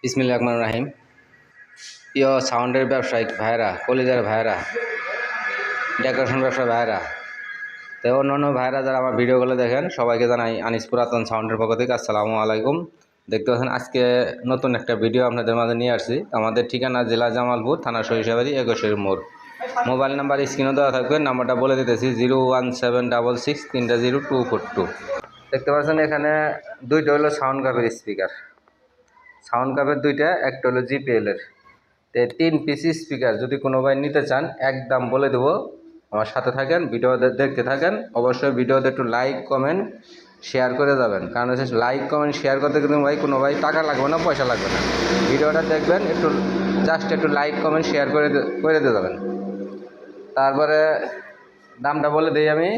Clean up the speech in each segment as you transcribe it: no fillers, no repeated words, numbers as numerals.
বিসমিল্লাহির রহমানির রহিম। প্রিয় সাউন্ডের ব্যবসায়িক ভাইরা, কলিজার ভাইরা, ডেকোরেশন ব্যবসার ভাইরা, তো অন্যান্য ভাইরা যারা আমার ভিডিওগুলো দেখেন সবাইকে জানাই আনিস পুরাতন সাউন্ডের পক্ষ থেকে আসসালামু আলাইকুম। দেখতে পাচ্ছেন আজকে নতুন একটা ভিডিও আপনাদের মাঝে নিয়ে আসছি। আমাদের ঠিকানা জেলা জামালপুর, থানা সরিষাবাড়ি, 21 মোড়। মোবাইল নাম্বার স্ক্রিনে দেওয়া থাকবে, নাম্বারটা বলে দিতেছি 01766 দেখতে পাচ্ছেন এখানে দুইটা হলো সাউন্ড কাপের স্পিকার, সাউন্ড কাপের দুইটা, একটা হলো জিপিএলের। তো 3 পিস স্পিকার যদি কোনো ভাই নিতে চান একদম বলে দেবো। আমার সাথে থাকেন, ভিডিও দেখতে থাকেন। অবশ্যই ভিডিওতে একটু লাইক কমেন্ট শেয়ার করে যাবেন, কারণ হচ্ছে লাইক কমেন্ট শেয়ার করতে কিন্তু ভাই কোনো ভাই টাকা লাগবে না, পয়সা লাগবে না। ভিডিওটা দেখবেন, একটু জাস্ট একটু লাইক কমেন্ট শেয়ার করে দিয়ে যাবেন। তারপরে দামটা বলে দিই আমি।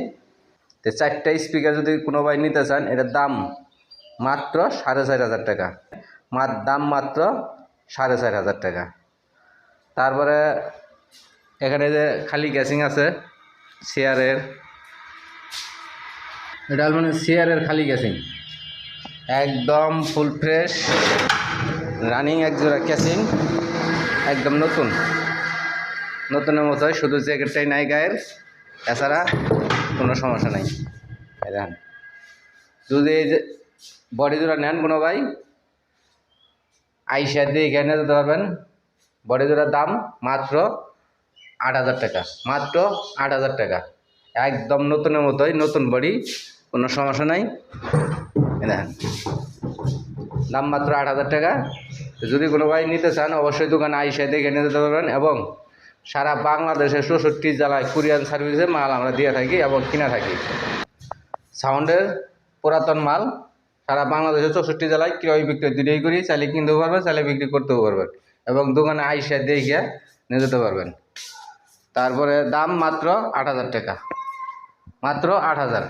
তো 4টা স্পিকার যদি কোনো ভাই নিতে চান, এটার দাম মাত্র 4,500 টাকা, দাম মাত্র 4,500 টাকা। তারপরে এখানে যে খালি গ্যাসিং আছে চেয়ারের, এটা মানে চেয়ারের খালি গ্যাসিং একদম ফুল ফ্রেশ রানিং, একজোড়া ক্যাসিং একদম নতুনের মতো, শুধু জ্যাকেটটাই নাই গায়ের, এছাড়া কোনো সমস্যা নাই। দেখেন, যদি এই যে বডি জোড়া নেন কোনো ভাই, আইসা দিয়ে এখানে যেতে পারবেন। বডি জোড়ার দাম মাত্র 8,000 টাকা, মাত্র 8,000 টাকা, একদম নতুনের মতোই, নতুন বডি, কোনো সমস্যা নাই। দেখেন, দাম মাত্র 8,000 টাকা। যদি কোনো ভাই নিতে চান অবশ্যই দোকানে আইসা দেখে নিয়ে যেতে পারবেন, এবং সারা বাংলাদেশের 64 জেলায় কুরিয়ার সার্ভিসে মাল আমরা দিয়ে থাকি এবং কিনা থাকি। সাউন্ডের পুরাতন মাল সারা বাংলাদেশের 64 জেলায় ক্রয় বিক্রয় দুটোই করি। চাইলে কিনতেও পারবেন, চাইলে বিক্রি করতেও পারবেন, এবং দোকানে আইসা দেখে নিয়ে যেতে পারবেন। তারপরে দাম মাত্র 8,000 টাকা, মাত্র 8,000,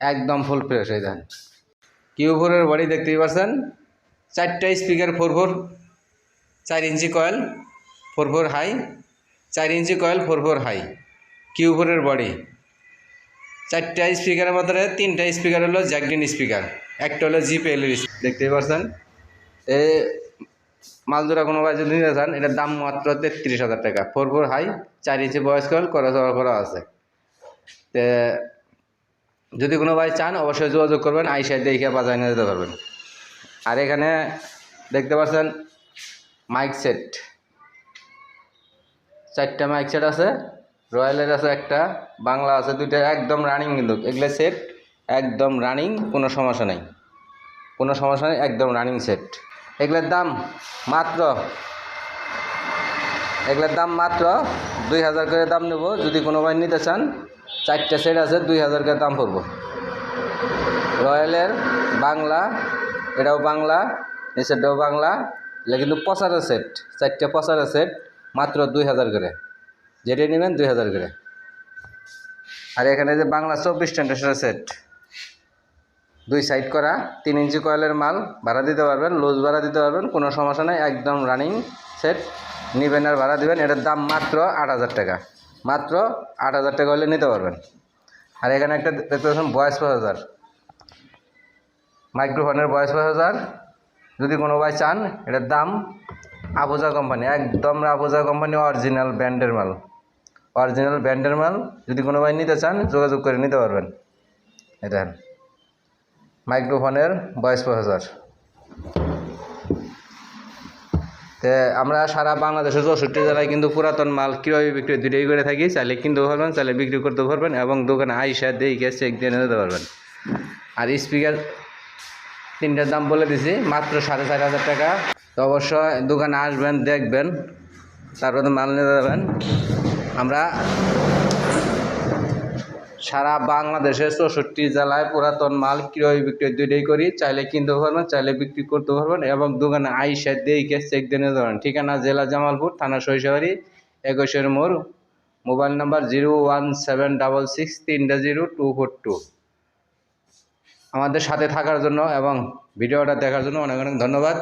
একদম ফুল ফ্রেশ হয়ে যান। কিউ4-এর বডি দেখতেই পাচ্ছেন, 4টা স্পিকার 4 ইঞ্চি কয়েল 4 হাই, 4 ইঞ্চি কয়েল 4 হাই, কিউ4-এর বডি। 4টা স্পিকারের মধ্যে 3টা স্পিকার হলো জ্যাকডিন স্পিকার, একটা হলো জিপিএল দেখতেই পাচ্ছেন। এই মালজোড়া কোনো ভাই যদি নিতে চান, এটার দাম মাত্র 33,000 টাকা। 4 হাই, 4 ইঞ্চি বয়স কয়েল করা আছে। তো যদি কোনো ভাই চান অবশ্যই যোগাযোগ করবেন, আইসা দেখে বাজায় নিয়ে যেতে পারবেন। আর এখানে দেখতে পাচ্ছেন মাইক সেট, 4টা মাইক সেট আছে। রয়্যালের আছে একটা, বাংলা আছে 2টা, একদম রানিং, কিন্তু এগুলো সেট একদম রানিং, কোনো সমস্যা নেই, একদম রানিং সেট। এগুলোর দাম মাত্র 2,000 করে দাম নেব। যদি কোনো ভাই নিতে চান, 4টা সেট আছে, 2,000 করে দাম পড়ব। রয়্যালের বাংলা, এটাও বাংলা, নিচেরটাও বাংলা, এটা কিন্তু পচারের সেট, 4টা পচারের সেট, মাত্র 2,000 করে, যেটা নেবেন 2,000 করে। আর এখানে যে বাংলা 24 স্ট্যান্ডার্ডের সেট, 2 সাইড করা, 3 ইঞ্চি কয়েলের মাল, ভাড়া দিতে পারবেন, লুজ ভাড়া দিতে পারবেন, কোনো সমস্যা নেই, একদম রানিং সেট, নেবেন আর ভাড়া দেবেন। এটার দাম মাত্র 8,000 টাকা, মাত্র 8,000 টাকা হলে নিতে পারবেন। আর এখানে একটা দেখতে পাচ্ছেন ভয়েস প্রসেসর, মাইক্রোফোনের ভয়েস প্রসেসর, যদি কোনো ভাই চান, এটার দাম আবুজা কোম্পানি, একদম আবুজা কোম্পানি, অরিজিনাল ব্র্যান্ডের মাল, যদি কোনো ভাই নিতে চান যোগাযোগ করে নিতে পারবেন। এটা মাইক্রোফোনের ভয়েস প্রসেসর। তো আমরা সারা বাংলাদেশের 64 জেলায় কিন্তু পুরাতন মাল ক্রয় বিক্রয় দুটোই করে থাকি। চাইলে কিনতেও পারবেন, চাইলে বিক্রি করতে পারবেন, এবং দোকানে আইসা দেখে চেক দিয়ে নিতে পারবেন। আর স্পিকার 3টার দাম বলে দিছি, মাত্র 4,500 টাকা। তো অবশ্যই দোকানে আসবেন, দেখবেন, তারপরে মাল নিয়ে যাবেন। আমরা সারা বাংলাদেশের 64 জেলায় পুরাতন মাল ক্রয় বিক্রয় দুটোই করি। চাইলে কিনতে পারবেন, চাইলে বিক্রি করতে পারবেন, এবং দোকানে আইসা দেখে চেক দিয়ে নিতে পারবেন। ঠিকানা জেলা জামালপুর, থানা সরিষাবাড়ি, 21 মোড়। Mobile number 01766300242। আমাদের সাথে থাকার জন্য এবং ভিডিওটা দেখার জন্য অনেক অনেক ধন্যবাদ।